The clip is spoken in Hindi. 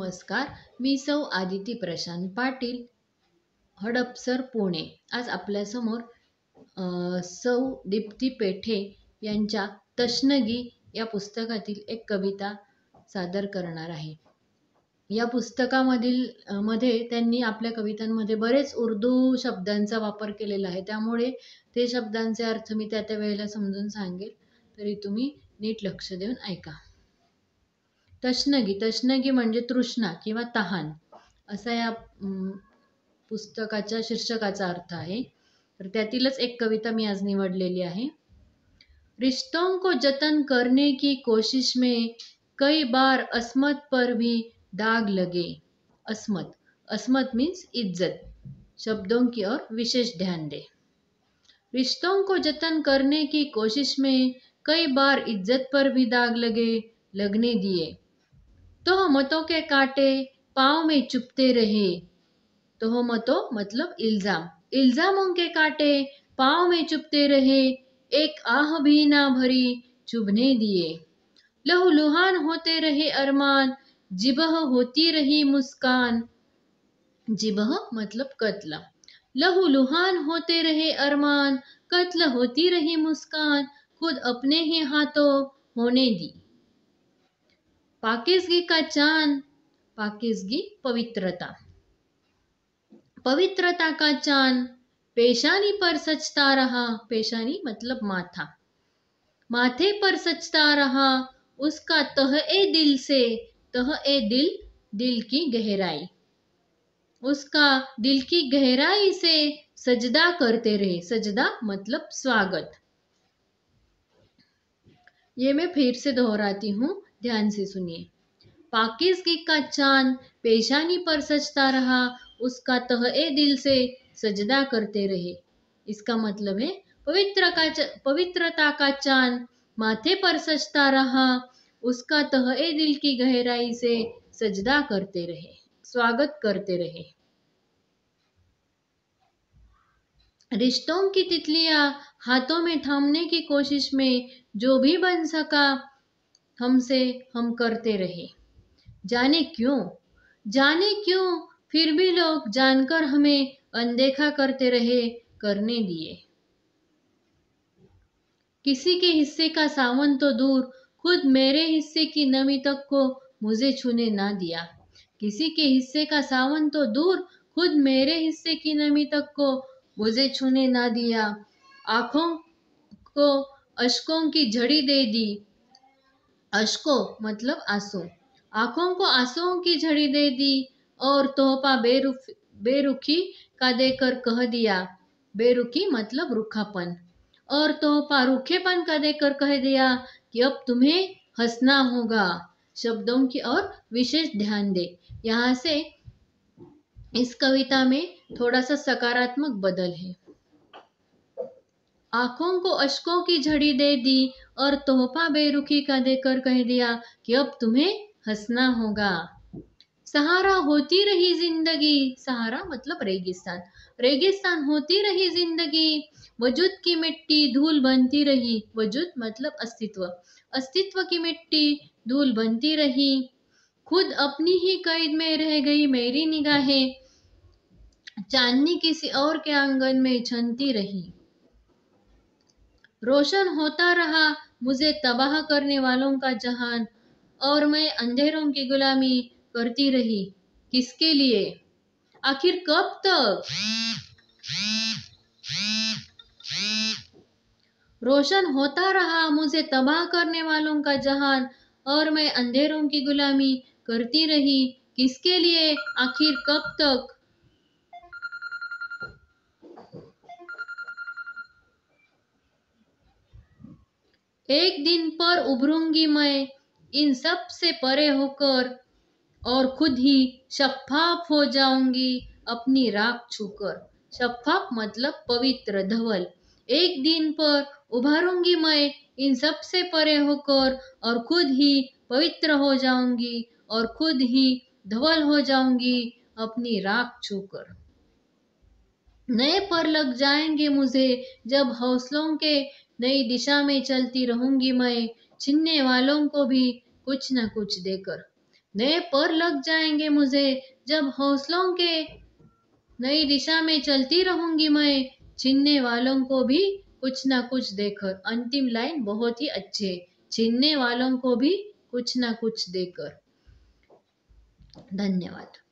नमस्कार, मी सौ आदिती प्रशांत पाटील, हडपसर, पुणे. आज आपल्यासमोर सौ दीप्ती पेठे यांच्या तशनगी या पुस्तकातील एक कविता सादर करणार आहे. या मध्ये त्यांनी आपल्या कवितांमध्ये बरेच उर्दू शब्दांचा वापर केलेला आहे, त्यामुळे ते शब्दांचे अर्थ मी त्या वेळेला समजून सांगेल, तरी तुम्ही नीट लक्ष देऊन ऐका. तशनगी म्हणजे तृष्णा किंवा तहान असा या पुस्तकाच्या शीर्षकाचा अर्थ आहे. तर त्यातीलच एक कविता मी आज निवडलेली आहे. रिश्तों को जतन करने की कोशिश में कई बार अस्मत पर भी दाग लगे. अस्मत मीन्स इज्जत. शब्दों की ओर विशेष ध्यान दे. रिश्तों को जतन करने की कोशिश में कई बार इज्जत पर भी दाग लगने दिए. तोहमतों के कांटे पाँव में चुभते रहे. तोहमतों मतलब इल्जामों के कांटे पाँव में चुभते रहे. एक आह भी ना भरी चुभने दिए. लहूलुहान होते रहे अरमान, जिबह होती रही मुस्कान. जिबह मतलब कत्ल. लहूलुहान होते रहे अरमान, कत्ल होती रही मुस्कान. खुद अपने ही हाथों होने दी. पाकीज़गी का चांद, पाकीज़गी पवित्रता का चांद पेशानी पर सजता रहा. पेशानी मतलब माथा. माथे पर सजता रहा. उसका दिल की गहराई. उसका दिल की गहराई से सजदा करते रहे. सजदा मतलब स्वागत. ये मैं फिर से दोहराती हूँ, ध्यान से सुनिए. पाकीज़गी का चांद पेशानी पर सजता रहा. उसका तहे दिल से सजदा करते रहे. इसका मतलब है पवित्रता का चांद माथे पर सजता रहा. उसका तहे दिल की गहराई से सजदा करते रहे, स्वागत करते रहे. रिश्तों की तितलियां हाथों में थामने की कोशिश में जो भी बन सका हमसे हम करते रहे. जाने क्यों फिर भी लोग जानकर हमें अनदेखा करते रहे, करने दिए. किसी के हिस्से का सावन तो दूर, खुद मेरे हिस्से की नमी तक को मुझे छूने ना दिया. किसी के हिस्से का सावन तो दूर, खुद मेरे हिस्से की नमी तक को मुझे छूने ना दिया. आंखों को अश्कों की झड़ी दे दी. अश्को मतलब आंसू. आंखों को आंसुओं की झड़ी दे दी और तोहफा बेरुखी का देकर कह दिया. बेरुखी मतलब रूखापन. और तोहफा रूखेपन का देकर कह दिया कि अब तुम्हें हंसना होगा. शब्दों की ओर विशेष ध्यान दे. यहाँ से इस कविता में थोड़ा सा सकारात्मक बदल है. आंखों को अश्कों की झड़ी दे दी और तोहफा बेरुखी का देकर कह दिया कि अब तुम्हें हंसना होगा. सहारा होती रही जिंदगी. सहारा मतलब रेगिस्तान. रेगिस्तान होती रही जिंदगी. वजूद की मिट्टी धूल बनती रही. वजूद मतलब अस्तित्व. अस्तित्व की मिट्टी धूल बनती रही. खुद अपनी ही कैद में रह गई मेरी निगाहें. चांदनी किसी और के आंगन में छनती रही. रोशन होता रहा मुझे तबाह करने वालों का जहान, और मैं अंधेरों की गुलामी करती रही. किसके लिए? आखिर कब तक? रोशन होता रहा मुझे तबाह करने वालों का जहान, और मैं अंधेरों की गुलामी करती रही. किसके लिए? आखिर कब तक? एक दिन पर उभरूंगी मैं इन सब से परे होकर, और खुद ही शफ़ाफ़ हो जाऊंगी अपनी राख छूकर. शफ़ाफ़ मतलब पवित्र, धवल. एक दिन पर उभरूंगी मैं इन सब से परे होकर, और खुद ही पवित्र हो जाऊंगी, और खुद ही धवल हो जाऊंगी अपनी राख छूकर. नए पर लग जाएंगे मुझे जब हौसलों के नई दिशा में चलती रहूंगी मैं, छीनने वालों को भी कुछ न कुछ देकर. नए पर लग जाएंगे मुझे जब हौसलों के नई दिशा में चलती रहूंगी मैं, छीनने वालों को भी कुछ ना कुछ देकर। अंतिम लाइन बहुत ही अच्छी है, छीनने वालों को भी कुछ ना कुछ देकर। धन्यवाद।